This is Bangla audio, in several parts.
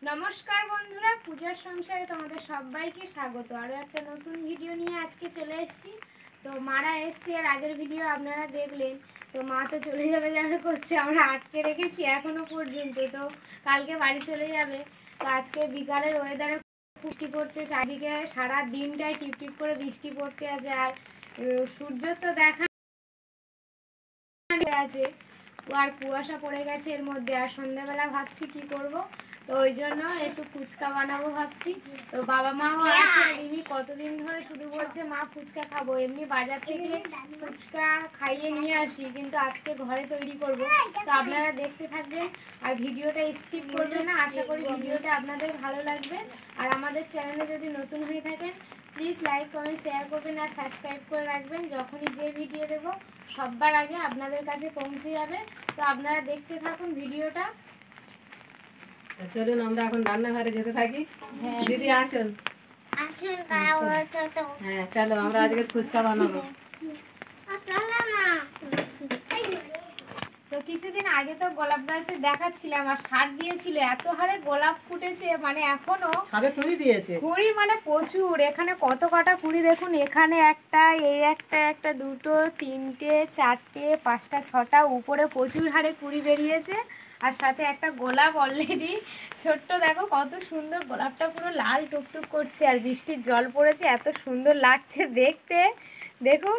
নমস্কার বন্ধুরা, পূজার সংসারে তোমাদের সবাইকে স্বাগত। আরও একটা নতুন ভিডিও নিয়ে আজকে চলে এসেছি। তো মারা এসছি, আর আগের ভিডিও আপনারা দেখলেন। তো মা তো চলে যাবে যাবে করছে, আমরা আটকে রেখেছি এখনো পর্যন্ত। তো কালকে বাড়ি চলে যাবে। তো আজকে বিকালের ওয়েদারে বৃষ্টি পড়ছে চারিদিকে, সারা দিনটাই টিপটিপ করে বৃষ্টি পড়তে আছে। আর সূর্য তো দেখা আছে, আর কুয়াশা পড়ে গেছে এর মধ্যে। আর সন্ধ্যাবেলা ভাবছি কি করব, তো ওই জন্য একটু ফুচকা বানাবো ভাবছি। তো বাবা মাও আছে, রিমি কতদিন ধরে শুধু বলছে মা ফুচকা খাবো। এমনি বাজার থেকে ফুচকা খাইয়ে নিয়ে আসি, কিন্তু আজকে ঘরে তৈরি করব। তো আপনারা দেখতে থাকবেন আর ভিডিওটা স্কিপ করবেন না। আশা করি ভিডিওটা আপনাদের ভালো লাগবে। আর আমাদের চ্যানেলে যদি নতুন হয়ে থাকেন প্লিজ লাইক কমেন্ট শেয়ার করবেন আর সাবস্ক্রাইব করে রাখবেন। যখনই যে ভিডিও দেব সবার আগে আপনাদের কাছে পৌঁছে যাবে। তো আপনারা দেখতে থাকুন ভিডিওটা। চলুন আমরা এখন রান্নাঘরে যেতে থাকি। দিদি আসুন। হ্যাঁ চলো, আমরা আজকে ফুচকা বানাবো। তো কিছুদিন আগে তো গোলাপ গাছে দেখাচ্ছিলাম, আর সার দিয়েছিল, এত হারে গোলাপ ফুটেছে, মানে এখনো সাথে কুড়ি দিয়েছে, কুড়ি মানে প্রচুর। এখানে কত কটা কুড়ি দেখুন, এখানে একটা, এই একটা দুটো তিনটে চারটে পাঁচটা ছটা, উপরে প্রচুর হারে কুড়ি বেরিয়েছে। আর সাথে একটা গোলাপ অলরেডি ছোট্ট, দেখো কত সুন্দর গোলাপটা, পুরো লাল টুকটুক করছে। আর বৃষ্টির জল পড়েছে, এত সুন্দর লাগছে দেখতে। দেখুন,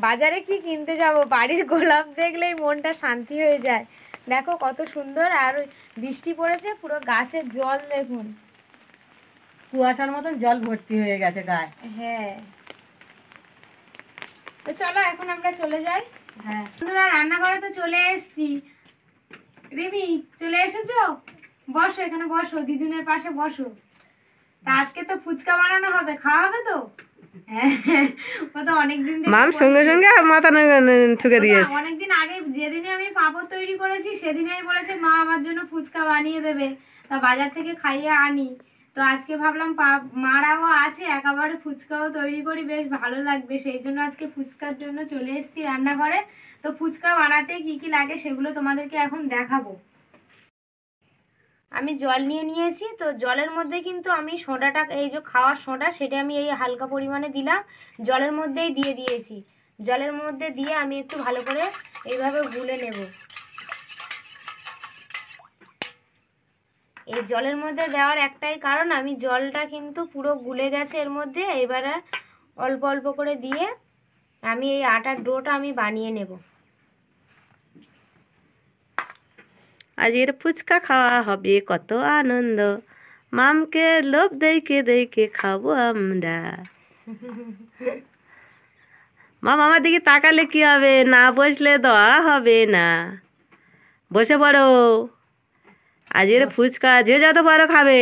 বাজারে কি কিনতে যাব, বাড়ির গোলাপ দেখলেই মনটা শান্তি হয়ে যায়। দেখো কত সুন্দর। আর বৃষ্টি পড়েছে, পুরো গাছের জল দেখুন, কুয়াশার মতন জল ভর্তি হয়ে গেছে গায়ে। হ্যাঁ, তো চলো এখন আমরা চলে যাই। হ্যাঁ বন্ধুরা, রান্নাঘরে তো চলে এসেছি। রিমি চলে এসেছো? বসো, এখানে বসো, দিদিনের পাশে বসো। তা আজকে তো ফুচকা বানানো হবে, খাওয়া হবে তো? হ্যাঁ, ও তো অনেকদিন মাম সঙ্গে সঙ্গে মাথা ঠুকে দিয়েছে। অনেকদিন আগে যেদিনে আমি পাঁপড় তৈরি করেছি সেদিনেই বলেছে মা আমার জন্য ফুচকা বানিয়ে দেবে, তা বাজার থেকে খাইয়ে আনি। তো আজকে ভাবলাম মারাও আছে, একেবারে ফুচকাও তৈরি করি, বেশ ভালো লাগবে। সেই জন্য আজকে ফুচকার জন্য চলে এসেছি রান্নাঘরে। তো ফুচকা বানাতে কি কি লাগে সেগুলো তোমাদেরকে এখন দেখাবো। আমি জল নিয়ে নিয়েছি। তো জলের মধ্যে কিন্তু আমি সোডাটা, এই যে খাওয়ার সোডা, সেটা আমি এই হালকা পরিমাণে দিলাম, জলের মধ্যেই দিয়ে দিয়েছি। জলের মধ্যে দিয়ে আমি একটু ভালো করে এইভাবে গুলে নেব। এই জলের মধ্যে দেওয়ার একটাই কারণ, আমি জলটা কিন্তু পুরো গুলে গেছে এর মধ্যে। এবারে অল্প অল্প করে দিয়ে আমি এই আটার ডোটা আমি বানিয়ে নেব। আজের ফুচকা খাওয়া হবে কত আনন্দ, মামকে লোভ দেইকে খাবো আমরা। মাম আমার দিকে তাকালে কি হবে, না বসলে দেওয়া হবে না। বসে পড়ো, আজের ফুচকা যে যত পারো খাবে।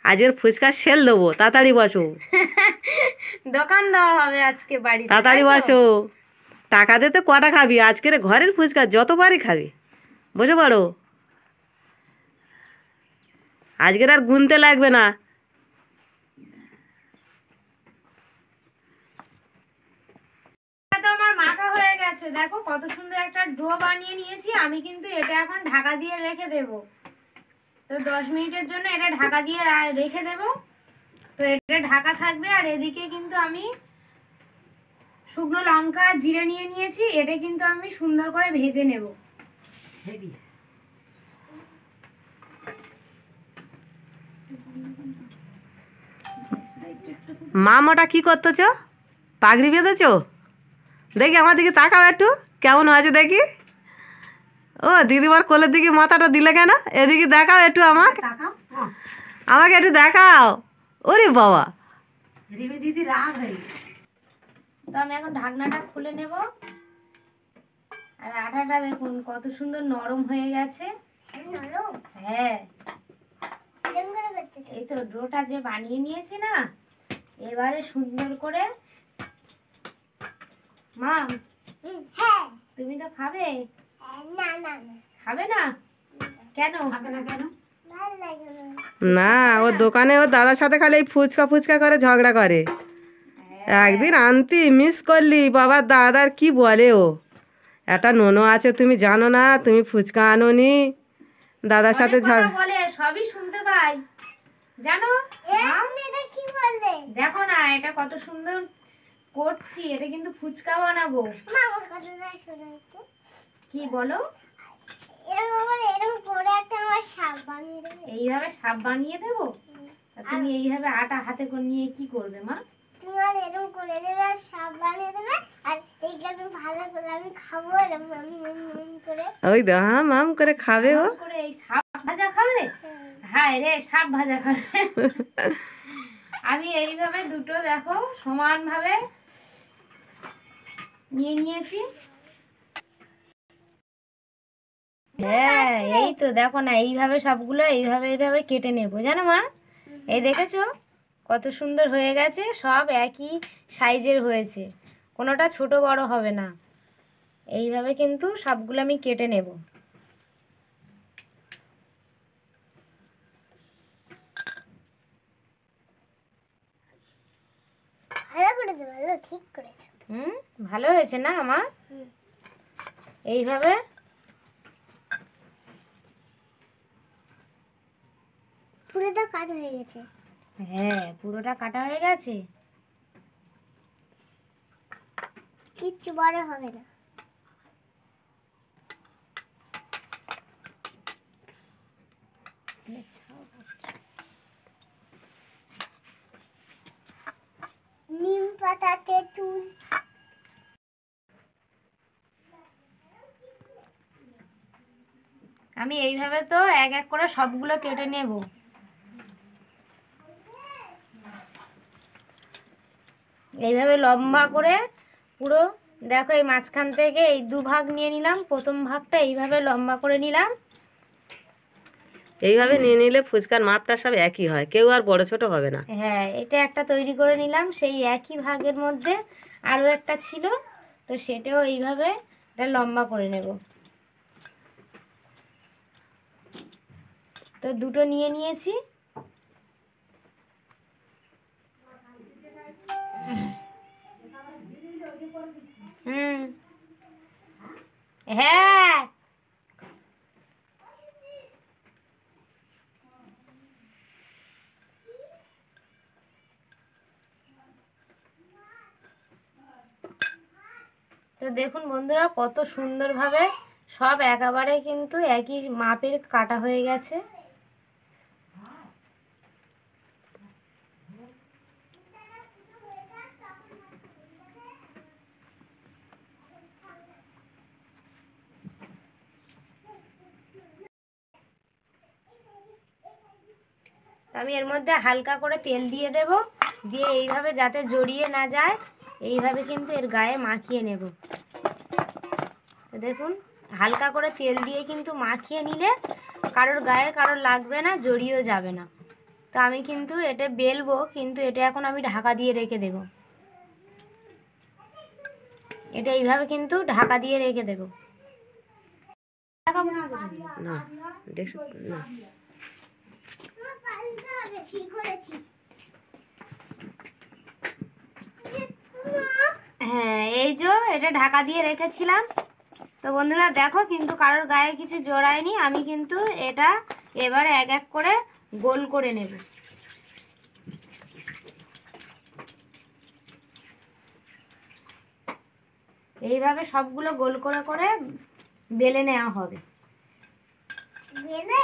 আজের ফুচকা সেল দেবো, তাড়াতাড়ি বসো। দোকান দেওয়া হবে আজকে বাড়িতে, তাড়াতাড়ি বসো, টাকা দিতে কটা খাবি, আজকের ঘরের ফুচকা যতবারই খাবি। বসে পড়ো, আজকের আর গুনতে লাগবে না। তো আমার মাখা হয়ে গেছে, দেখো কত সুন্দর একটা ডো বানিয়ে নিয়েছি। আমি কিন্তু এটা এখন ঢাকা দিয়ে রেখে দেব। তো 10 মিনিটের জন্য এটা ঢাকা দিয়ে রেখে দেব। তো এটা ঢাকা থাকবে। আর এদিকে কিন্তু আমি শুকনো লঙ্কা জিরে নিয়ে নিয়েছি, এটা কিন্তু আমি সুন্দর করে ভেজে নেব। মাম ওটা কী করতেছ, পাগড়ি বেঁধেছ? দেখি আমার দিকে তাকাও একটু, কেমন হয়েছে দেখি। ও দিদিমার কোলের দিকে মাথাটা দিলে কেন? এদিকে দেখাও একটু, আমাকে একটু দেখাও। ওরে বাবা, দিদি রাগ হয়ে গেছে। তো আমি এখন ঢাকনাটা খুলে নেব। আর আটাটা দেখুন কত সুন্দর নরম হয়ে গেছে। হ্যাঁ, এই তো ডোটা যে বানিয়ে নিয়েছি না, এবারে সুন্দর করে। মা, তুমি তো খাবে? খাবে না কেন? না, ও দোকানে ওর দাদার সাথে খালি এই ফুচকা ফুচকা করে ঝগড়া করে। একদিন আনতি মিস করলি, বাবার দাদার কি বলে ও, একটা ননো আছে তুমি জানো না, তুমি ফুচকা আনোনি। দাদার সাথে অনেক কথা বলে, সবই শুনতে পাই জানো। দেখো না এটা কত সুন্দর করছি, এটা কিন্তু ফুচকা বানাবো। কি বলো? এইভাবে সাপ বানিয়ে দেবো? তুমি এইভাবে আটা হাতে করে নিয়ে কি করবে মা? এরকম করে দেবে আর সাপ বানিয়ে দেবে, আর এইগুলো ভালো করে আমি খাবো করে। ওই দা মাম করে খাবে ও। করে এই সাপ ভাজা খাবে? হ্যাঁ রে, সাপ ভাজা খাবে। আমি এইভাবে দুটো দেখো সমান ভাবে নিয়ে নিয়েছি। হ্যাঁ এই তো দেখো না, এইভাবে সবগুলো এইভাবে এইভাবে কেটে নেবো জানো মা। এই দেখেছো কত সুন্দর হয়ে গেছে, সব একই সাইজের হয়েছে, কোনোটা ছোট বড় হবে না। এইভাবে কিন্তু সবগুলো আমি কেটে নেব। ঠিক করেছো। ভালো হয়েছে না আমার? এইভাবে পুরোটা কাটা হয়ে গেছে। হ্যাঁ পুরোটা কাটা হয়ে গেছে। কিচ্ছু বড় হবে না। নিম পাতা তেঁতুল আমি এইভাবে তো এক এক করে সবগুলো কেটে নেব। এইভাবে লম্বা করে পুরো দেখো, এই মাঝখান থেকে এই দুভাগ নিয়ে নিলাম, প্রথম ভাগটা এইভাবে লম্বা করে নিলাম। এইভাবে নিয়ে নিলে ফুচকার মাপটা সব একই হয়, কেউ আর বড় ছোট হবে না। হ্যাঁ এটা একটা তৈরি করে নিলাম, সেই একই ভাগের মধ্যে আরও একটা ছিল, তো সেটাও এইভাবে এটা লম্বা করে নেব। তো দুটো নিয়ে নিয়েছি। হ্যাঁ তো দেখুন বন্ধুরা কত সুন্দরভাবে সব একেবারে কিন্তু একই মাপের কাটা হয়ে গেছে। আমি এর মধ্যে হালকা করে তেল দিয়ে দেব, দিয়ে এইভাবে যাতে জড়িয়ে না যায় এইভাবে কিন্তু এর গায়ে মাখিয়ে নেব। দেখুন হালকা করে তেল দিয়ে কিন্তু মাখিয়ে নিলে কারোর গায়ে কারোর লাগবে না, জড়িয়েও যাবে না। তো আমি কিন্তু এটা বেলবো, কিন্তু এটা এখন আমি ঢাকা দিয়ে রেখে দেব। এটা এইভাবে কিন্তু ঢাকা দিয়ে রেখে দেব। না দেখো না, হ্যাঁ এই যে এটা ঢাকা দিয়ে রেখেছিলাম। তো বন্ধুরা দেখো কিন্তু কারোর গায়ে কিছু জড়ায়নি। আমি কিন্তু এটা এবার এক এক করে গোল করে নেব। এইভাবে সবগুলো গোল করে করে বেলে নেওয়া হবে। বেলে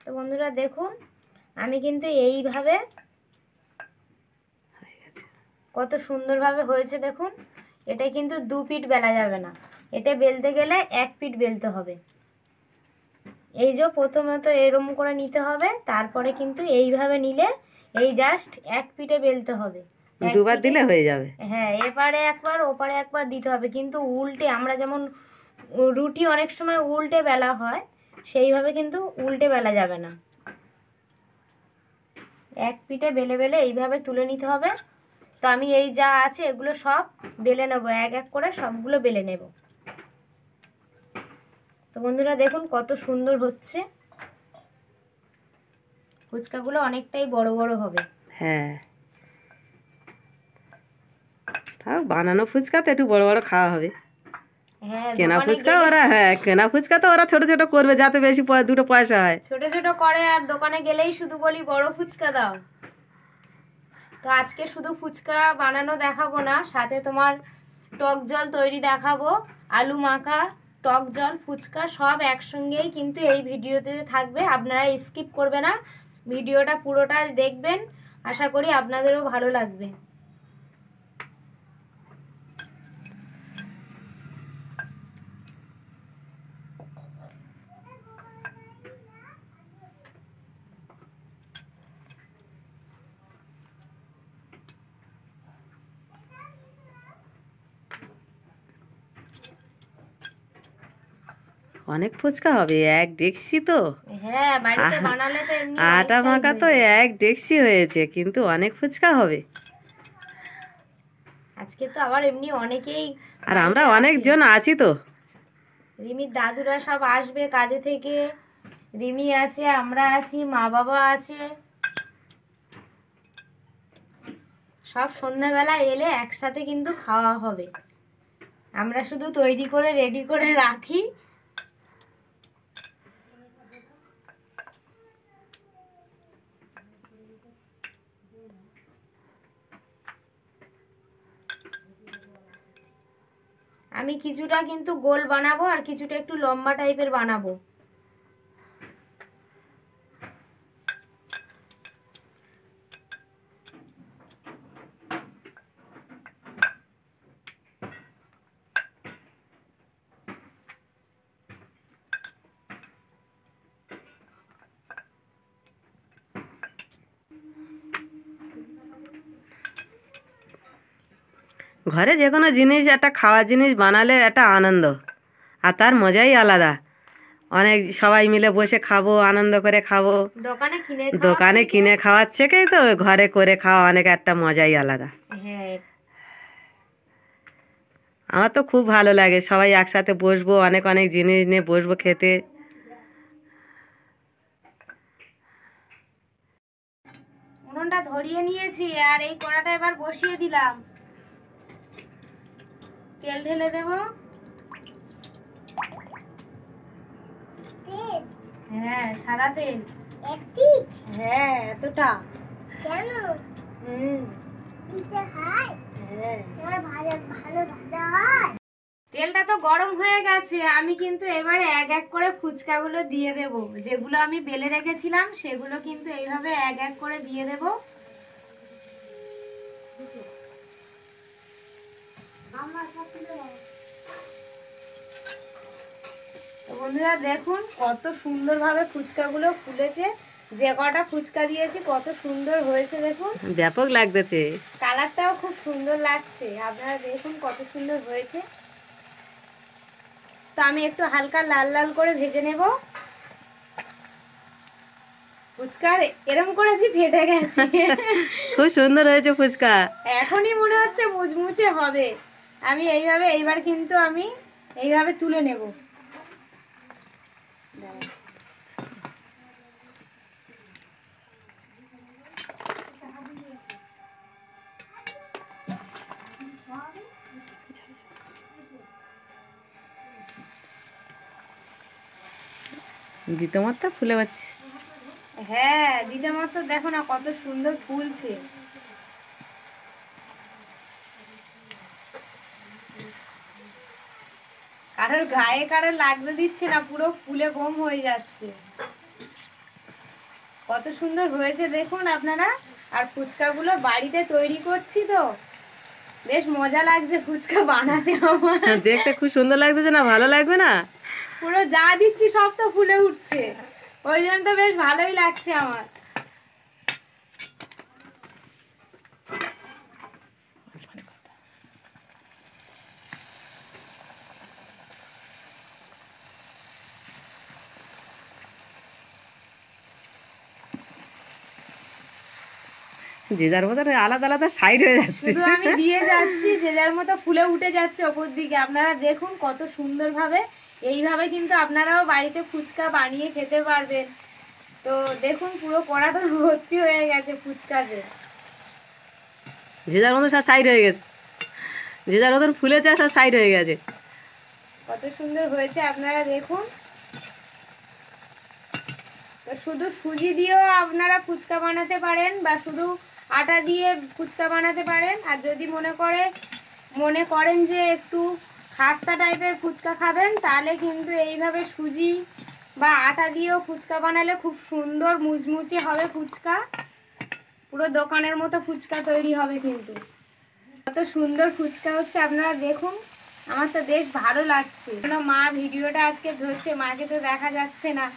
তো বন্ধুরা দেখুন আমি কিন্তু এইভাবে কত সুন্দরভাবে হয়েছে দেখুন। এটা কিন্তু দু পিঠ বেলা যাবে না, এটা বেলতে গেলে এক পিঠ বেলতে হবে। এই যে প্রথমত এরকম করে নিতে হবে, তারপরে কিন্তু এইভাবে নিলে এই জাস্ট এক পিঠে বেলতে হবে। দুবার দিলে হয়ে যাবে। হ্যাঁ এপারে একবার ওপারে একবার দিতে হবে, কিন্তু উল্টে আমরা যেমন রুটি অনেক সময় উল্টে বেলা হয়, সেইভাবে কিন্তু উল্টে বেলা যাবে না। এক পিঠে বেলে বেলে এইভাবে তুলে নিতে হবে। তো আমি এই যা আছে এগুলো সব বেলে নেব, এক এক করে সবগুলো বেলে নেব। তো বন্ধুরা দেখুন কত সুন্দর হচ্ছে, ফুচকাগুলো অনেকটাই বড় বড় হবে। হ্যাঁ, তাও বানানো ফুচকা তো একটু বড় বড় খাওয়া হবে। হ্যাঁ, কেনা দোকানে ফুচকা গেলে ওরা, হ্যাঁ কেনা ফুচকা তো ওরা ছোট ছোট করবে যাতে বেশি দুটো পয়সা হয়। ছোট ছোট করে, আর দোকানে গেলেই শুধু বলি বড় ফুচকা দাও। তো আজকে শুধু ফুচকা বানানো দেখাবো না, সাথে তোমার টক জল তৈরি দেখাবো। আলু মাখা, টক জল, ফুচকা সব একসঙ্গেই কিন্তু এই ভিডিওতে থাকবে। আপনারা স্কিপ করবে না, ভিডিওটা পুরোটা দেখবেন, আশা করি আপনাদেরও ভালো লাগবে। অনেক ফুচকা হবে, এক ডেকসি তো। হ্যাঁ, বাড়িতে বানালে তো এমনি আটা অনেকটাই মাখা তো হয়ে যায়। এক ডেকসি হয়েছে, কিন্তু অনেক ফুচকা হবে। আজকে তো আবার এমনি অনেকেই আর আমরা বাড়িতে অনেক আছে। জন আছি তো। রিমির দাদুরা সব আসবে কাজে থেকে, রিমি আছে, আমরা আছি, মা বাবা আছে, সব সন্ধ্যাবেলা এলে একসাথে কিন্তু খাওয়া হবে। আমরা শুধু তৈরি করে রেডি করে রাখি। আমি কিছুটা কিন্তু গোল বানাবো আর কিছুটা একটু লম্বা টাইপের বানাবো। ঘরে যে কোনো জিনিস, একটা খাওয়ার জিনিস বানালে একটা আনন্দ, আর তার মজাই আলাদা। অনেক সবাই মিলে বসে খাবো, আনন্দ করে খাবো। দোকানে কিনে দোকানে কিনে খাওয়ার থেকেই তো ঘরে করে খাওয়া অনেক একটা মজাই আলাদা। হ্যাঁ, আমার তো খুব ভালো লাগে, সবাই একসাথে বসবো, অনেক অনেক জিনিস নিয়ে বসবো খেতে। উনুনটা ধরিয়ে নিয়েছি আর এই কড়াটা এবার বসিয়ে দিলাম। তেল ঢেলে দেবো। তেল হ্যাঁ, সাদা তেল। একদিক হ্যাঁ, এতটা। কেন হুম। দিতে হয়? হ্যাঁ, তোমার ভালো ভালো ভাজা হয়? তেলটা তো গরম হয়ে গেছে, আমি কিন্তু এবারে এক এক করে ফুচকাগুলো দিয়ে দেব। যেগুলো আমি বেলে রেখেছিলাম সেগুলো কিন্তু এইভাবে এক এক করে দিয়ে দেব। তো বন্ধুরা দেখুন কত সুন্দরভাবে ফুচকাগুলো ফুলেছে। যে কটা ফুচকা দিয়েছি কত সুন্দর হয়েছে দেখুন। ব্যাপক লাগতেছে। কালারটাও খুব সুন্দর লাগছে, আপনারা দেখুন কত সুন্দর হয়েছে। তো আমি একটু হালকা লাল লাল করে ভেজে নেব। ফুচকা এরম করেছি ফেটে গেছে। খুব সুন্দর হয়েছে ফুচকা। এখনই মনে হচ্ছে মুচমুচে হবে। আমি এইবার কিন্তু আমি এইভাবে তুলে নেব। দিতে মাত্র ফুলে পাচ্ছি। হ্যাঁ, দিতে মাত্র দেখো না কত সুন্দর ফুলছে। কারোর গায়ে কারোর লাগতে দিচ্ছে না, পুরো ফুলে বোম হয়ে যাচ্ছে। কত সুন্দর হয়েছে দেখুন আপনারা। আর ফুচকাগুলো বাড়িতে তৈরি করছি তো বেশ মজা লাগছে ফুচকা বানাতে আমার। দেখতে খুব সুন্দর লাগতেছে না? ভালো লাগবে না? পুরো যা দিচ্ছি সব তো ফুলে উঠছে, ওই জন্য তো বেশ ভালোই লাগছে আমার। যে যার মতো আলাদা আলাদা সাইড হয়ে যাচ্ছে। শুধু আমি দিয়ে যাচ্ছি, যে যার মতো ফুলে উঠে যাচ্ছে ওপর দিকে। আপনারা দেখুন কত সুন্দরভাবে। এইভাবে কিন্তু আপনারাও বাড়িতে ফুচকা বানিয়ে খেতে পারবেন। তো দেখুন পুরো কড়াটা ভর্তি হয়ে গেছে ফুচকাতে। যে যার মতন সব সাইড হয়ে গেছে, যে যার মতন ফুলেছে সব সাইড হয়ে গেছে। কত সুন্দর হয়েছে আপনারা দেখুন। তো শুধু সুজি দিয়েও আপনারা ফুচকা বানাতে পারেন বা শুধু আটা দিয়ে ফুচকা বানাতে পারেন। আর যদি মনে করেন যে একটু খাস্তা টাইপের ফুচকা খাবেন, তাহলে কিন্তু এইভাবে সুজি বা আটা দিয়েও ফুচকা বানালে খুব সুন্দর মুচমুচে হবে ফুচকা, পুরো দোকানের মতো ফুচকা তৈরি হবে। কিন্তু কত সুন্দর ফুচকা হচ্ছে আপনারা দেখুন, আমার তো বেশ ভালো লাগছে। মা ভিডিওটা আজকে ধরছে, মাকে তো দেখা যাচ্ছে না।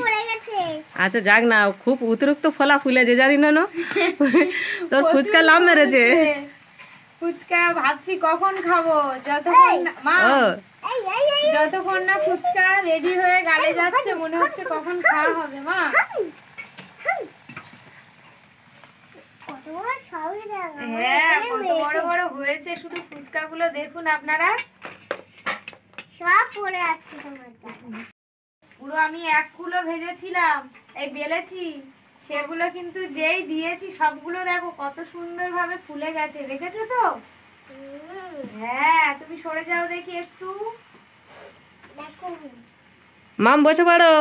পড়ে গেছে। আচ্ছা যাক না, খুব অতিরিক্ত ফলা ফুলেছে জানি না তোর ফুচকা লাভ মেরেছে। ফুচকা ভাবছি কখন খাবো, যতক্ষণ মা ও যতক্ষণ না ফুচকা রেডি হয়ে গালে যাচ্ছে মনে হচ্ছে কখন খাওয়া হবে। মা কত বড় সবই দেখা। হ্যাঁ কত বড় বড় হয়েছে, শুধু ফুচকাগুলো দেখুন আপনারা। সব পড়ে আছে তোমার জন্য। পুরো আমি 1 কিলো ভেজেছিলাম, এই বেলেছি, সেগুলো কিন্তু যেই দিয়েছি সবগুলো দেখো কত সুন্দর ভাবে ফুলে গেছে, দেখেছো তো? হ্যাঁ তুমি সরে যাও দেখি একটু। দেখো মাম বসে পড়ো।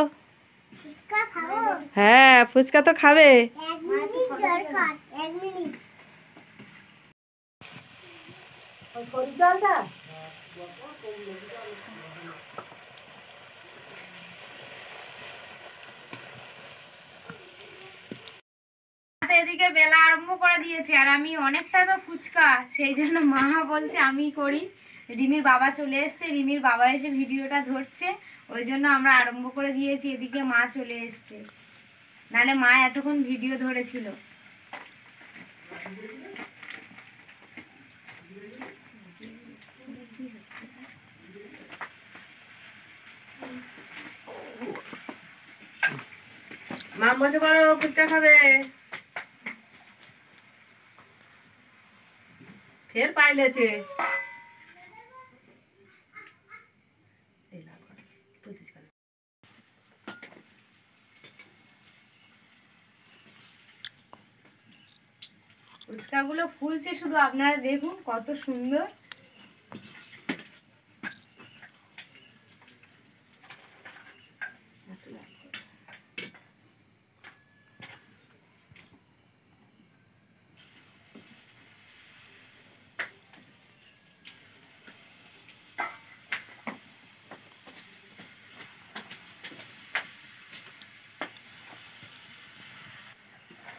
ফুচকা খাবো। হ্যাঁ ফুচকা তো খাবে। 1 মিনিট দরকার, 1 মিনিট। তো এদিকে বেলা আরম্ভ করে দিয়েছে, আর আমি অনেকটা তো ফুচকা, সেই জন্য মা বলছে আমি করি। রিমির বাবা চলে এসছে, রিমির বাবা এসে ভিডিওটা ধরছে, ওই জন্য আমরা আরম্ভ করে দিয়েছি। এদিকে মা চলে এসছে, নাহলে মা এতক্ষণ ভিডিও ধরেছিল। মাম বসে পড়ো, ফুচকা খাবে। ফের পাইলেছে। ফুচকাগুলো ফুলছে শুধু, আপনারা দেখুন কত সুন্দর।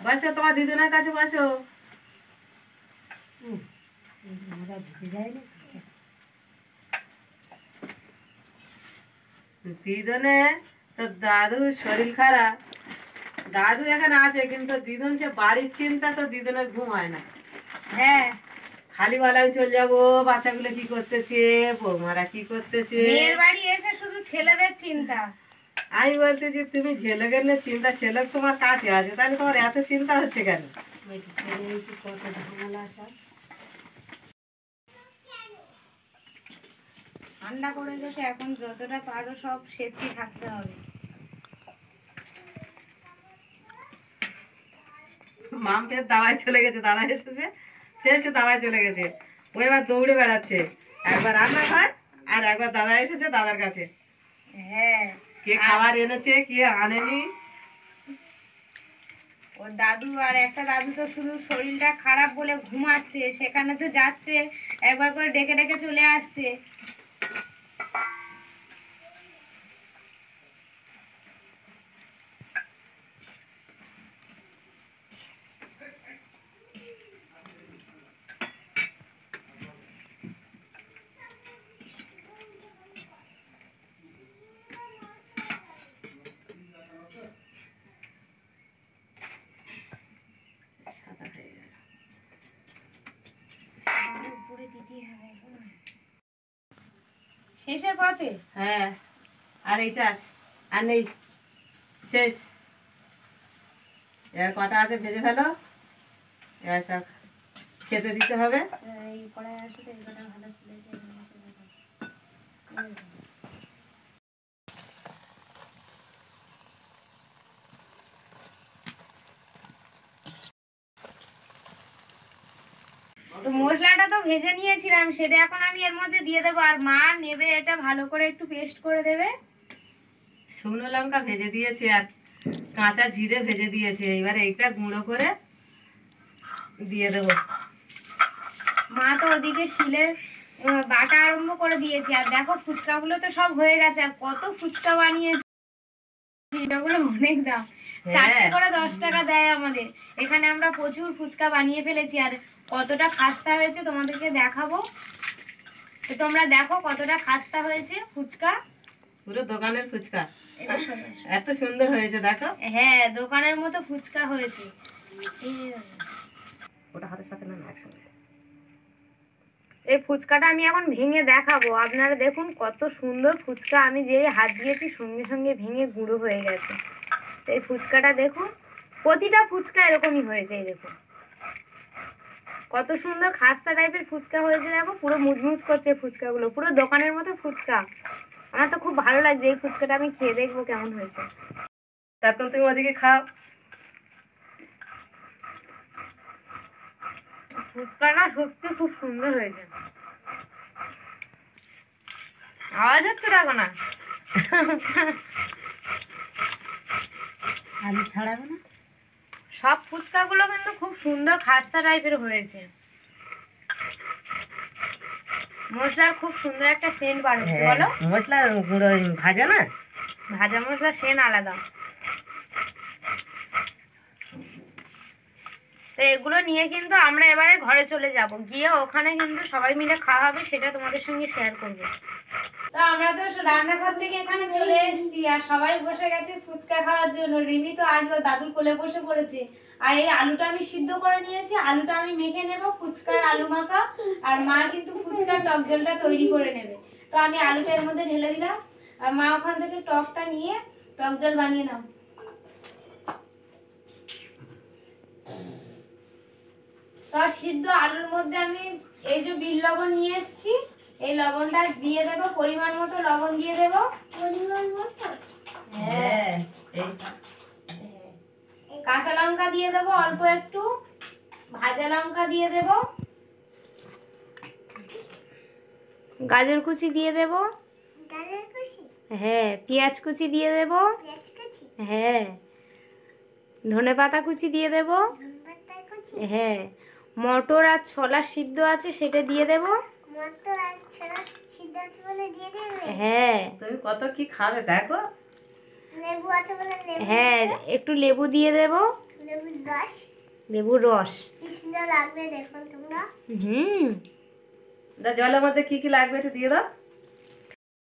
বসো, তোমার দিদুনের কাছে বসো। দিদনে তো দাদুর শরীর খারাপ, দাদু এখানে আছে কিন্তু দিদুন সে বাড়ির চিন্তা, তো দিদুনের ঘুম হয় না। হ্যাঁ খালি বেলায় চলে যাবো, বাচ্চাগুলো কি করতেছে, বৌমারা কি করতেছে। মেয়ের বাড়ি এসে শুধু ছেলেদের চিন্তা। আমি বলতেছি তুমি ঝেলেকের নিয়ে চিন্তা, ছেলের তোমার কাছে আছে, তাহলে তোমার এত চিন্তা হচ্ছে কেন? কত ঝামেলা সব। ঠান্ডা করে গেছে, এখন যতটা পারো সব সেফটি থাকতে হবে। মাম ফের দাওয়ায় চলে গেছে, দাদা এসেছে, ফের সে দাওয়ায় চলে গেছে। ও এবার দৌড়ে বেড়াচ্ছে, একবার রান্না খায় আর একবার দাদা এসেছে দাদার কাছে। হ্যাঁ কে খাবার এনেছে কে আনেনি। ওর দাদু আর একটা দাদু তো শুধু শরীরটা খারাপ বলে ঘুমাচ্ছে, সেখানে তো যাচ্ছে, একবার করে ডেকে ডেকে চলে আসছে। শেষের পথে হ্যাঁ আর এইটা আছে, আর নেই, শেষ। এর কটা আছে ভেজে ফেলো, এর সব খেতে দিতে হবে। এই কড়াই আসে তো, এই কড়াই ভালো ফুলেছে। তো মশলাটা তো ভেজে নিয়েছিলাম, সেটা এখন আমি এর মধ্যে দিয়ে দেবো। আর মা নেবে এটা ভালো করে একটু পেস্ট করে দেবে। শুকনো লঙ্কা ভেজে দিয়েছে আর কাঁচা জিরে ভেজে দিয়েছে, এবার এইটা গুঁড়ো করে দিয়ে দেবো। মা তো ওদিকে শিলে বাটা আরম্ভ করে দিয়েছে। আর দেখো ফুচকাগুলো তো সব হয়ে গেছে, আর কত ফুচকা বানিয়েছি, এটাগুলো অনেক দাম। 4টে করে 10 টাকা দেয় আমাদের এখানে। আমরা প্রচুর ফুচকা বানিয়ে ফেলেছি, আর কতটা খাস্তা হয়েছে তোমাদেরকে দেখাবো। তো তোমরা দেখো কতটা খাস্তা হয়েছে ফুচকা, পুরো দোকানের ফুচকা। এটা শোনো। এত সুন্দর হয়েছে দেখো। হ্যাঁ, দোকানের মতো ফুচকা হয়েছে। ওটা হাতের সাথে না একসঙ্গে। এই ফুচকাটা আমি এখন ভেঙে দেখাবো, আপনারা দেখুন কত সুন্দর ফুচকা। আমি যেই হাত দিয়েছি সঙ্গে সঙ্গে ভেঙে গুঁড়ো হয়ে গেছে। তো এই ফুচকাটা দেখুন, প্রতিটা ফুচকা এরকমই হয়েছে। এই দেখুন কত সুন্দর খাস্তা টাইপের ফুচকা হয়েছে। দেখো পুরো মুচমুচ করছে ফুচকাগুলো, পুরো দোকানের মতো ফুচকা। আমার তো খুব ভালো লাগছে এই ফুচকাটা, আমি খেয়ে দেখবো কেমন হয়েছে। তারপর তুমি ওদিকে খাও। ফুচকাটা সত্যি খুব সুন্দর হয়েছে। আওয়াজ হচ্ছে দেখো না। আলু ছাড়াবে না? সব ফুচকাগুলো কিন্তু খুব সুন্দর খাস্তা টাইপের হয়েছে। মশলার খুব সুন্দর একটা সেন্ট বার হচ্ছে। বলো, মশলা গুঁড়ো ভাজা না, ভাজা মশলার সেন্ট আলাদা। তো এগুলো নিয়ে কিন্তু আমরা এবারে ঘরে চলে যাব, গিয়ে ওখানে কিন্তু সবাই মিলে খাওয়া হবে, সেটা তোমাদের সঙ্গে শেয়ার করবো। তো আমরা তো রান্নাঘর থেকে এখানে চলে এসেছি, আর সবাই বসে গেছে ফুচকা খাওয়ার জন্য। রিমি তো আগে দাদুর কোলে বসে পড়েছে। আর এই আলুটা আমি সিদ্ধ করে নিয়েছি, আলুটা আমি মেখে নেব ফুচকার আলু মাখা। আর মা কিন্তু ফুচকার টক জলটা তৈরি করে নেবে। তো আমি আলুটা এর মধ্যে ঢেলে দিলাম, আর মা ওখান থেকে টকটা নিয়ে টক জল বানিয়ে নাও। তো সিদ্ধ আলুর মধ্যে আমি এই যে বিট লবণ নিয়ে এসেছি, এই লবণটা দিয়ে দেব, পরিমাণ মতো লবণ দিয়ে দেব। পরিমাণ মতো। হ্যাঁ, কাঁচা লঙ্কা দিয়ে দেব অল্প একটু, ভাজা লঙ্কা দিয়ে দেব, গাজর কুচি দিয়ে দেব, গাজর কুচি, হ্যাঁ পেঁয়াজ কুচি দিয়ে দেব, পেঁয়াজ কুচি, হ্যাঁ ধনেপাতা কুচি দিয়ে দেব, ধনেপাতা কুচি, হ্যাঁ মটর আর ছোলা সিদ্ধ আছে সেটা দিয়ে দেব, মটর আর ছোলা সিদ্ধ আছে বলে দিয়ে দেবে। হ্যাঁ তুমি কত কি খাবে দেখো। লেবু আছে বলে লেবু, হ্যাঁ একটু লেবু দিয়ে দেব, লেবুর রস। লেবুর রস। কি সুন্দর লাগবে দেখুন তোমরা। জলের মধ্যে কি কি লাগবে একটু দিয়ে দাও।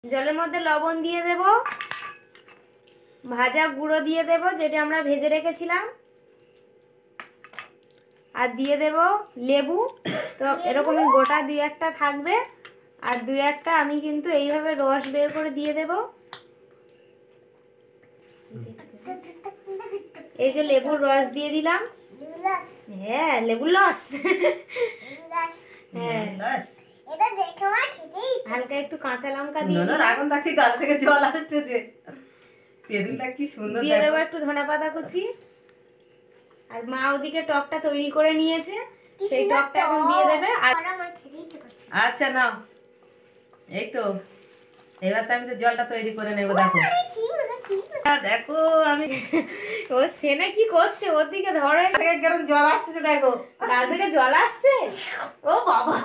জলের মধ্যে লবণ দিয়ে দেব, ভাজা গুঁড়ো দিয়ে দেব যেটা আমরা ভেজে রেখেছিলাম, আর দিয়ে দেব লেবু। তো এরকমই গোটা 2-1টা থাকবে, আর 2-1টা আমি কিন্তু এইভাবে রস বের করে দিয়ে দেব। এই যে লেবুর রস দিয়ে দিলাম। লেবু রস, হ্যাঁ লেবুর রস। লেবু রস। হ্যাঁ ব্যাস। এটা দেখে আমার খেতেই ইচ্ছে হালকা একটু কাঁচা লঙ্কা দিয়ে ননদ দিলাম। এখন দেখি গাল থেকে জল আসছে যে। তেঁতুলটা কি সুন্দর দিয়ে দেবো দেখো। একটু ধনেপাতা কুচি। আর মা ওদিকে টকটা তৈরি করে নিয়েছে, কি সেই সুন্দর টকটা এখন দিয়ে দেবে। আর আমার খেতেই ইচ্ছে করছে। আচ্ছা নাও, এই তো এবার তো আমি তো জলটা তৈরি করে নেবো। দেখো আরে কি মজা, কি মজা। দেখো আমি ও সেনে কি করছে, ওর দিকে ধরে থেকে কেরম জল আসছে দেখো। গাল থেকে জল আসছে। ও বাবা,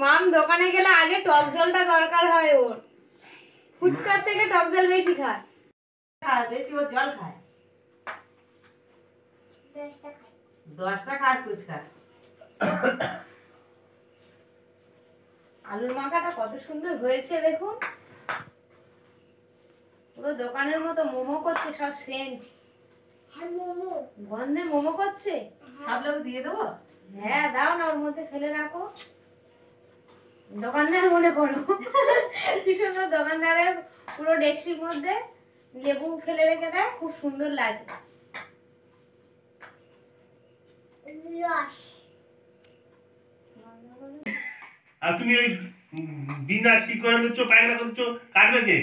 মাম দোকানে গেলে আগে টক জলটা দরকার হয় ওর, ফুচকার থেকে টক জল বেশি খায়। খায় বেশি, ও জল খায়। 10টা খাই। 10টা খায় ফুচকা। আলুর মাখাটা কত সুন্দর হয়েছে দেখুন, পুরো দোকানের মতো মোমো করছে, সব সেন্ট হ্যাঁ মোমো। গন্ধে মোমো করছে। সব লেবু দিয়ে দেবো। হ্যাঁ দাও না, ওর মধ্যে ফেলে রাখো, দোকানদার মনে করো। কি সুন্দর দোকানদারের পুরো ডেক্সির মধ্যে লেবু ফেলে রেখে দেয়, খুব সুন্দর লাগে। রস। আর তুমি ওই বিনা শিকড়ে দিচ্ছ, পায়খানা করছো, কাটবে কে?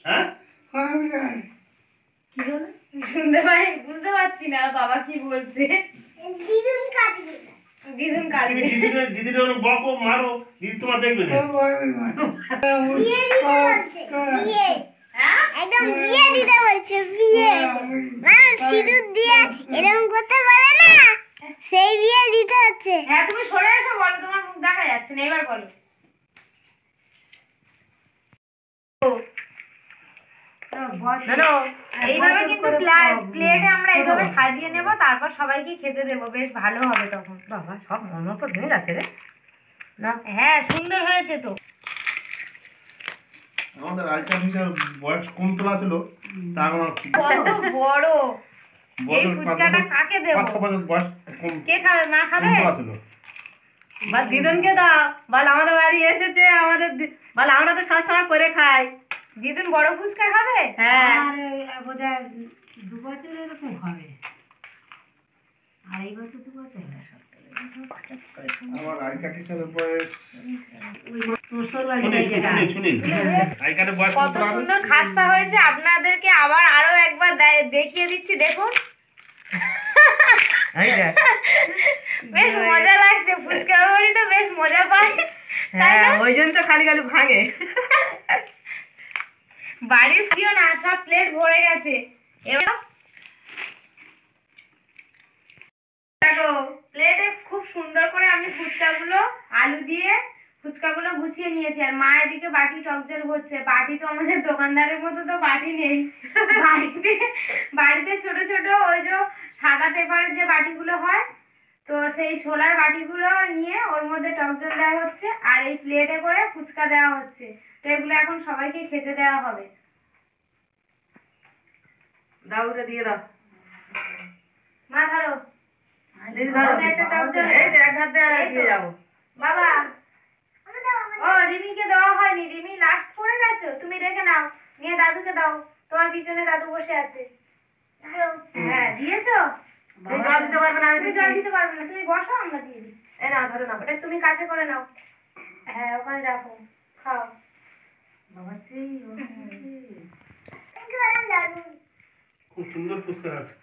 হ্যাঁ? কি বলে শুনতে পাই, বুঝতে পারছি না বাবা কি বলছে। দিদুন কাটবে না। দিদুন তুমি কাটবে। দিদির বকো মারো, দিদি তোমার দেখবে না। বিয়ে দিতে বলছে, বিয়ে। হ্যাঁ? একদম বিয়ে দিতে বলছে, বিয়ে। মানে সিঁদুর দিয়ে এরকম করতে বলে না, সেই বিয়ে দিতে হচ্ছে। হ্যাঁ তুমি সরে এসো, বলো, তোমার মুখ দেখা যাচ্ছে না, এবার বলো। এইভাবে কিন্তু প্লেটে আমরা এইভাবে সাজিয়ে নেব, তারপর সবাইকে খেতে দেবো, বেশ ভালো হবে তখন। বাবা সব মনে তো ভেঙে যাচ্ছে রে। না হ্যাঁ সুন্দর হয়েছে তো। আমাদের আইটেম হিসাবে বয়স কম তোলা ছিল, তা এখন আর কত বড় এই বছর ফুচকাটা কাকে দেবো? 5-6 বছর বয়স কম কে খাবে? মা কম খাবে? তোলা ছিল। বা দিদুনকে দাও, বল আমাদের বাড়ি এসেছে, আমাদের বল আমরা তো সবসময় করে খাই। দিদুন বড় ফুচকা খাবে? হ্যাঁ বোধহয় 2 বছর এরকম হবে, 2.5 বছর 2 বছর। আমার আই কার্ড হিসাবে বয়স তোর বাড়ি যেটা শুনি আই কার্ডে বয়স কত সুন্দর খাস্তা হয়েছে, আপনাদেরকে আবার আরো একবার দেখিয়ে দিচ্ছি, দেখুন। এই দেখ। বেশ মজা লাগছে, ফুচকা বাড়ি তো বেশ মজা পায়, তাই হ্যাঁ না? ওই জন্য তো খালি খালি ভাঙে। বাড়ির প্রিয় না, সব প্লেট ভরে গেছে। এবার দেখো প্লেটে খুব সুন্দর করে আমি ফুচকাগুলো আলু দিয়ে ফুচকাগুলো গুছিয়ে নিয়েছি, আর মা এদিকে বাটি টকজল ভরছে। বাটি তো আমাদের দোকানদারের মতো তো বাটি নেই, বাড়িতে ছোট ছোট ওই যে সাদা পেপারের যে বাটিগুলো হয়, তো সেই শোলার বাটিগুলো নিয়ে ওর মধ্যে টকজল দেওয়া হচ্ছে, আর এই প্লেটে করে ফুচকা দেওয়া হচ্ছে। তো এগুলো এখন সবাইকে খেতে দেওয়া হবে। দাও ওটা দিয়ে দাও। মা ধরো, দিদি ধরো। আমি একটা টকজল এই তো এক হাত দিয়ে দিয়ে যাবো। বাবা। ও রিমিকে দেওয়া হয়নি, রিমি লাস্ট পড়ে গেছো, তুমি রেখে নাও, নিয়ে দাদুকে দাও, তোমার পিছনে দাদু বসে আছে। হ্যাঁ দিয়েছো? তুমি জল দিতে পারবে না, আমি তুমি দিচ্ছি। জল দিতে পারবে না, তুমি বসো, আমরা দিয়ে দিচ্ছি। এই নাও ধরে নাও। ওটা তুমি কাছে করে নাও, হ্যাঁ ওখানে রাখো, খাও। বাবা সেই খুব সুন্দর ফুচকা আছে।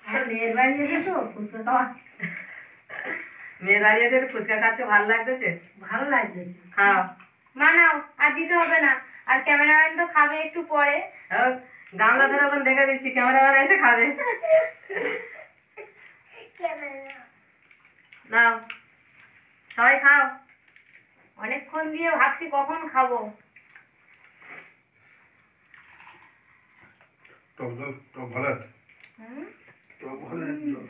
আর মেয়ের বাড়ি এসে তো ফুচকা খাওয়া মেয়ের বাড়ি এসে একটু ফুচকা খাচ্ছে, ভালো লাগতেছে। ভালো লাগছে। খাও। মা নাও, আর দিতে হবে না, আর ক্যামেরাম্যান তো খাবে একটু পরে। গামলা ধরে ওখানে দেখে দিচ্ছি, ক্যামেরাম্যান এসে খাবে। নাও সবাই খাও। অনেকক্ষণ দিয়ে ভাবছি কখন খাবো। টক জল টক ভালো আছে, হুম টক ভালো আছে জল।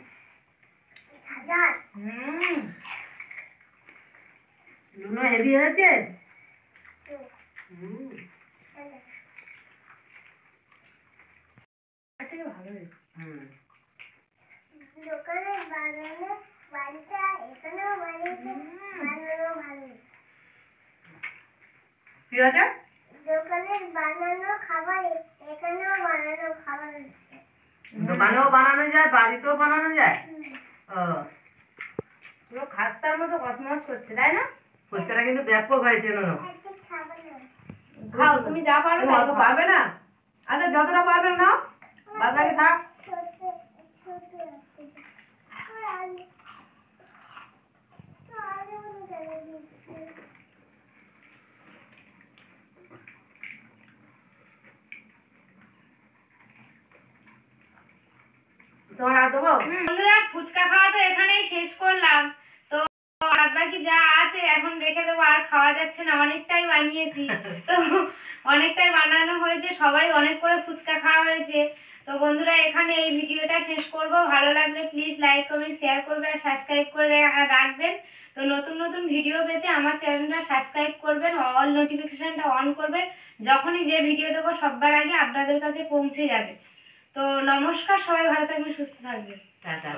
হুম লুনো হেভি হয়েছে। এর থেকে ভালো হয়েছে। দোকানে বানানো বাড়িটা এখানেও বানিয়েছে, বানানো ভালো। কি আছে? দোকানের বানানো খাবার এখানেও বানানো খাবার হচ্ছে। দোকানেও বানানো যায়, বাড়িতেও বানানো যায়। ও পুরো খাস্তার মতো কসমস করছে, তাই না? ফুচকাটা কিন্তু ব্যাপক হয়েছে। নো একটু খাবার না। খাও, তুমি যা পারো তাই অত খাও। পারবে না? আচ্ছা যতটা পারবেন না, বাদ বাকি থাক। ছোট ছোট আছে। আর আলু আলুগুলো ঢেলে দিচ্ছি। তোমার আর দেবো? বন্ধুরা ফুচকা খাওয়া তো এখানেই শেষ করলাম, তো বাদ বাকি যা আছে এখন রেখে দেবো, আর খাওয়া যাচ্ছে না, অনেকটাই বানিয়েছি। তো অনেকটাই বানানো হয়েছে, সবাই অনেক করে ফুচকা খাওয়া হয়েছে। তো বন্ধুরা এখানে এই ভিডিওটা শেষ করব। ভালো লাগলে প্লিজ লাইক কমেন্ট শেয়ার করবে আর সাবস্ক্রাইব করে রাখবেন। তো নতুন নতুন ভিডিও পেতে আমার চ্যানেলটা সাবস্ক্রাইব করবেন, অল নোটিফিকেশনটা অন করবেন, যখনই যে ভিডিও দেবো সবার আগে আপনাদের কাছে পৌঁছে যাবে। তো নমস্কার, সবাই ভালো থাকবেন, সুস্থ থাকবেন। টাটা।